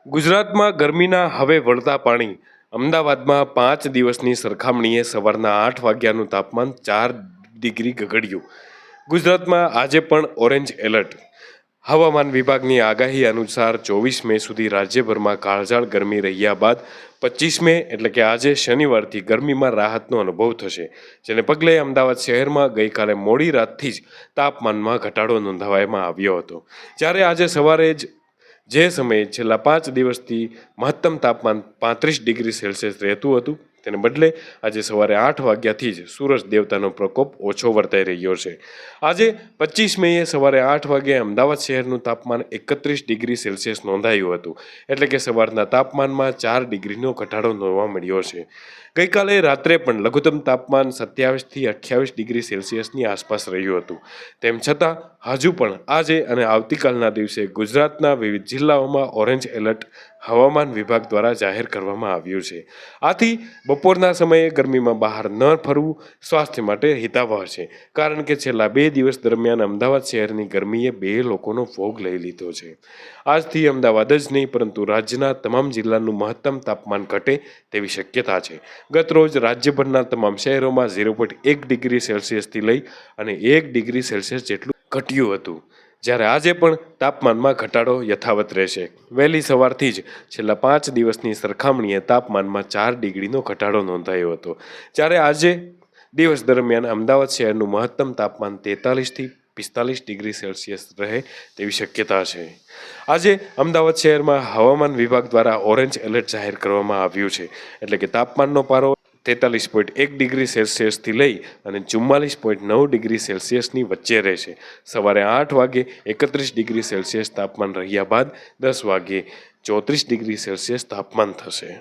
ગુજરાતમાં ગરમીના હવે વળતા પાણી. અમદાવાદમાં 5 દિવસની સરખામણીએ સવારના 8 વાગ્યાનું તાપમાન 4 ડિગ્રી ગગડ્યું. ગુજરાતમાં આજે પણ ઓરેન્જ એલર્ટ. હવામાન વિભાગની આગાહી અનુસાર 24 મે સુધી રાજ્યભરમાં કાળઝાળ ગરમી રહ્યા બાદ 25 મે એટલે કે આજે શનિવારથી ગરમીમાં રાહતનો અનુભવ થશે, જેને પગલે અમદાવાદ શહેરમાં ગઈકાલે મોડી રાતથી જ તાપમાનમાં ઘટાડો નોંધાવવામાં આવ્યો હતો. જ્યારે આજે સવારે જે સમયે છેલ્લા 5 દિવસથી મહત્તમ તાપમાન 35 ડિગ્રી સેલ્સિયસ રહેતું હતું, તેને બદલે આજે સવારે 8 વાગ્યાથી જ સૂરજ દેવતાનો પ્રકોપ ઓછો વર્તાઈ રહ્યો છે. આજે 25 મેએ સવારે 8 વાગ્યે અમદાવાદ શહેરનું તાપમાન 31 ડિગ્રી સેલ્સિયસ નોંધાયું હતું, એટલે કે સવારના તાપમાનમાં 4 ડિગ્રીનો ઘટાડો નોંધવા મળ્યો છે. ગઈકાલે રાત્રે પણ લઘુત્તમ તાપમાન 27થી 28 ડિગ્રી સેલ્સિયસની આસપાસ રહ્યું હતું. તેમ છતાં હજુ પણ આજે અને આવતીકાલના દિવસે ગુજરાતના વિવિધ જિલ્લાઓમાં ઓરેન્જ એલર્ટ હવામાન વિભાગ દ્વારા જાહેર કરવામાં આવ્યું છે. આથી બપોરના સમયે ગરમીમાં બહાર ન ફરવું સ્વાસ્થ્ય માટે હિતાવહ છે, કારણ કે છેલ્લા 2 દિવસ દરમિયાન અમદાવાદ શહેરની ગરમીએ 2 લોકોનો ભોગ લઈ લીધો છે. આજથી અમદાવાદ જ નહીં પરંતુ રાજ્યના તમામ જિલ્લાનું મહત્તમ તાપમાન ઘટે તેવી શક્યતા છે. ગત રોજ રાજ્યભરના તમામ શહેરોમાં 0.1 ડિગ્રી સેલ્સિયસથી લઈ અને 1 ડિગ્રી સેલ્સિયસ જેટલું ઘટ્યું હતું, જ્યારે આજે પણ તાપમાનમાં ઘટાડો યથાવત રહેશે. વહેલી સવારથી જ છેલ્લા 5 દિવસની સરખામણીએ તાપમાનમાં 4 ડિગ્રીનો ઘટાડો નોંધાયો હતો, જ્યારે આજે દિવસ દરમિયાન અમદાવાદ શહેરનું મહત્તમ તાપમાન 43થી 45 ડિગ્રી સેલ્સિયસ રહે તેવી શક્યતા છે. આજે અમદાવાદ શહેરમાં હવામાન વિભાગ દ્વારા ઓરેન્જ એલર્ટ જાહેર કરવામાં આવ્યું છે, એટલે કે તાપમાનનો પારો 43.1 ડિગ્રી સેલ્સિયસથી લઈ અને 44.9 ડિગ્રી સેલ્સિયસની વચ્ચે રહેશે. સવારે 8 વાગે 31 ડિગ્રી સેલ્સિયસ તાપમાન રહ્યા બાદ 10 વાગે 34 ડિગ્રી સેલ્સિયસ તાપમાન થશે.